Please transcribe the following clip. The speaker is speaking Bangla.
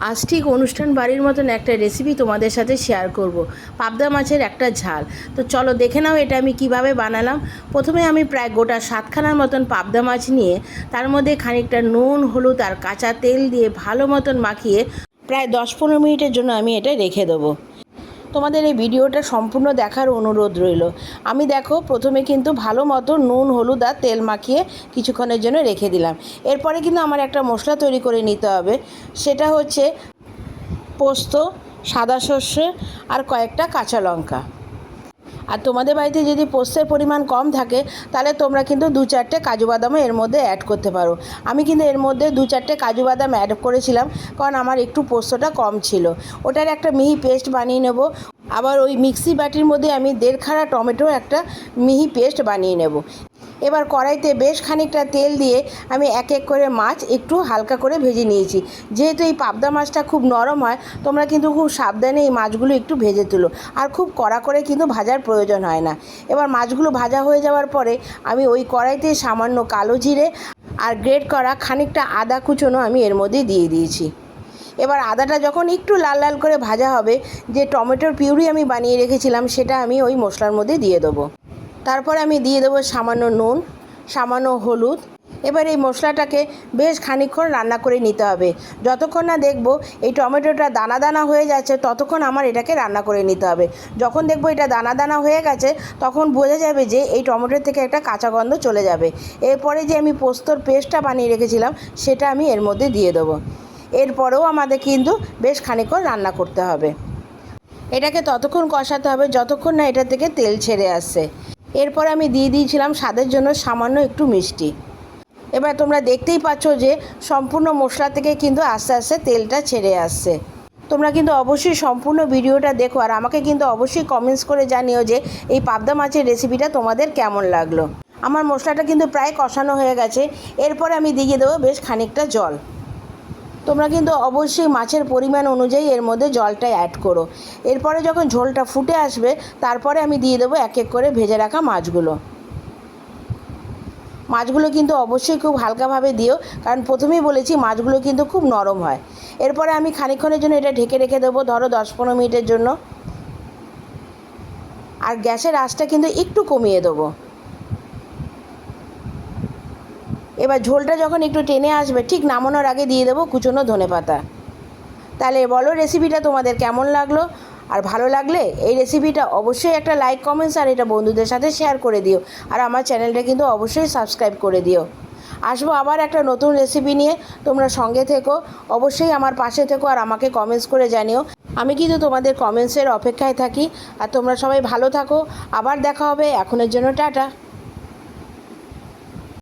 আজ ঠিক অনুষ্ঠান বাড়ির মতন একটা রেসিপি তোমাদের সাথে শেয়ার করব। পাবদা মাছের একটা ঝাল। তো চলো দেখে নাও এটা আমি কিভাবে বানালাম। প্রথমে আমি প্রায় গোটা 7খানার মতন পাবদা মাছ নিয়ে তার মধ্যে খানিকটা নুন, হলুদ আর কাঁচা তেল দিয়ে ভালো মতন মাখিয়ে প্রায় 10-15 মিনিটের জন্য আমি এটা রেখে দেবো। তোমাদের এই ভিডিওটা সম্পূর্ণ দেখার অনুরোধ রইল। আমি দেখো প্রথমে কিন্তু ভালো মতো নুন, হলুদ আর তেল মাখিয়ে কিছুক্ষণের জন্য রেখে দিলাম। এরপরে কিন্তু আমার একটা মশলা তৈরি করে নিতে হবে। সেটা হচ্ছে পোস্ত, সাদা সর্ষে আর কয়েকটা কাঁচা লঙ্কা। আর তোমাদের বাড়িতে যদি পোস্তের পরিমাণ কম থাকে তাহলে তোমরা কিন্তু 2-4টে কাজু বাদামও এর মধ্যে অ্যাড করতে পারো। আমি কিন্তু এর মধ্যে 2-4টে কাজু বাদাম অ্যাড করেছিলাম, কারণ আমার একটু পোস্তটা কম ছিল। ওটার একটা মিহি পেস্ট বানিয়ে নেব। আবার ওই মিক্সি বাটির মধ্যে আমি 1.5 টমেটো একটা মিহি পেস্ট বানিয়ে নেব। এবার কড়াইতে বেশ খানিকটা তেল দিয়ে আমি এক এক করে মাছ একটু হালকা করে ভেজে নিয়েছি। যেহেতু এই পাবদা মাছটা খুব নরম হয়, তোমরা কিন্তু খুব সাবধানে এই মাছগুলো একটু ভেজে তুলো, আর খুব কড়া করে কিন্তু ভাজার প্রয়োজন হয় না। এবার মাছগুলো ভাজা হয়ে যাওয়ার পরে আমি ওই কড়াইতে সামান্য কালো জিরে আর গ্রেট করা খানিকটা আদা কুচোনো আমি এর মধ্যে দিয়ে দিয়েছি। এবার আদাটা যখন একটু লাল লাল করে ভাজা হবে, যে টমেটোর পিউরি আমি বানিয়ে রেখেছিলাম সেটা আমি ওই মশলার মধ্যে দিয়ে দেবো। তারপরে আমি দিয়ে দেবো সামান্য নুন, সামান্য হলুদ। এবার এই মশলাটাকে বেশ খানিকক্ষণ রান্না করে নিতে হবে। যতক্ষণ না দেখবো এই টমেটোটা দানা দানা হয়ে যাচ্ছে ততক্ষণ আমার এটাকে রান্না করে নিতে হবে। যখন দেখবো এটা দানা দানা হয়ে গেছে তখন বোঝা যাবে যে এই টমেটোর থেকে একটা কাঁচা গন্ধ চলে যাবে। এরপরে যে আমি পোস্তর পেস্টটা বানিয়ে রেখেছিলাম সেটা আমি এর মধ্যে দিয়ে দেবো। এরপরেও আমাদের কিন্তু বেশ খানিকক্ষণ রান্না করতে হবে। এটাকে ততক্ষণ কষাতে হবে যতক্ষণ না এটা থেকে তেল ছেড়ে আসছে। এরপর আমি দিয়ে দিয়েছিলাম স্বাদের জন্য সামান্য একটু মিষ্টি। এবার তোমরা দেখতেই পাচ্ছ যে সম্পূর্ণ মশলা থেকে কিন্তু আস্তে আস্তে তেলটা ছেড়ে আসছে। তোমরা কিন্তু অবশ্যই সম্পূর্ণ ভিডিওটা দেখো, আর আমাকে কিন্তু অবশ্যই কমেন্টস করে জানিও যে এই পাবদা মাছের রেসিপিটা তোমাদের কেমন লাগলো। আমার মশলাটা কিন্তু প্রায় কষানো হয়ে গেছে। এরপরে আমি দিয়ে দেবো বেশ খানিকটা জল। তোমরা কিন্তু অবশ্যই মাছের পরিমাণ অনুযায়ী এর মধ্যে জলটা অ্যাড করো। এরপরে যখন ঝোলটা ফুটে আসবে তারপরে আমি দিয়ে দেবো এক এক করে ভেজে রাখা মাছগুলো। মাছগুলো কিন্তু অবশ্যই খুব হালকাভাবে দিও, কারণ প্রথমেই বলেছি মাছগুলো কিন্তু খুব নরম হয়। এরপরে আমি খানিকক্ষণের জন্য এটা ঢেকে রেখে দেবো, ধরো 10-15 মিনিটের জন্য। আর গ্যাসের আঁচটা কিন্তু একটু কমিয়ে দেবো। এবার ঝোলটা যখন একটু টেনে আসবে ঠিক নামানোর আগে দিয়ে দেবো কুচনো ধনেপাতা। তাহলে বলো রেসিপিটা তোমাদের কেমন লাগলো। আর ভালো লাগলে এই রেসিপিটা অবশ্যই একটা লাইক, কমেন্টস আর এটা বন্ধুদের সাথে শেয়ার করে দিও। আর আমার চ্যানেলটা কিন্তু অবশ্যই সাবস্ক্রাইব করে দিও। আসবো আবার একটা নতুন রেসিপি নিয়ে, তোমরা সঙ্গে থেকো, অবশ্যই আমার পাশে থেকো আর আমাকে কমেন্টস করে জানিও। আমি কিন্তু তোমাদের কমেন্টসের অপেক্ষায় থাকি। আর তোমরা সবাই ভালো থাকো। আবার দেখা হবে। এখনের জন্য টাটা।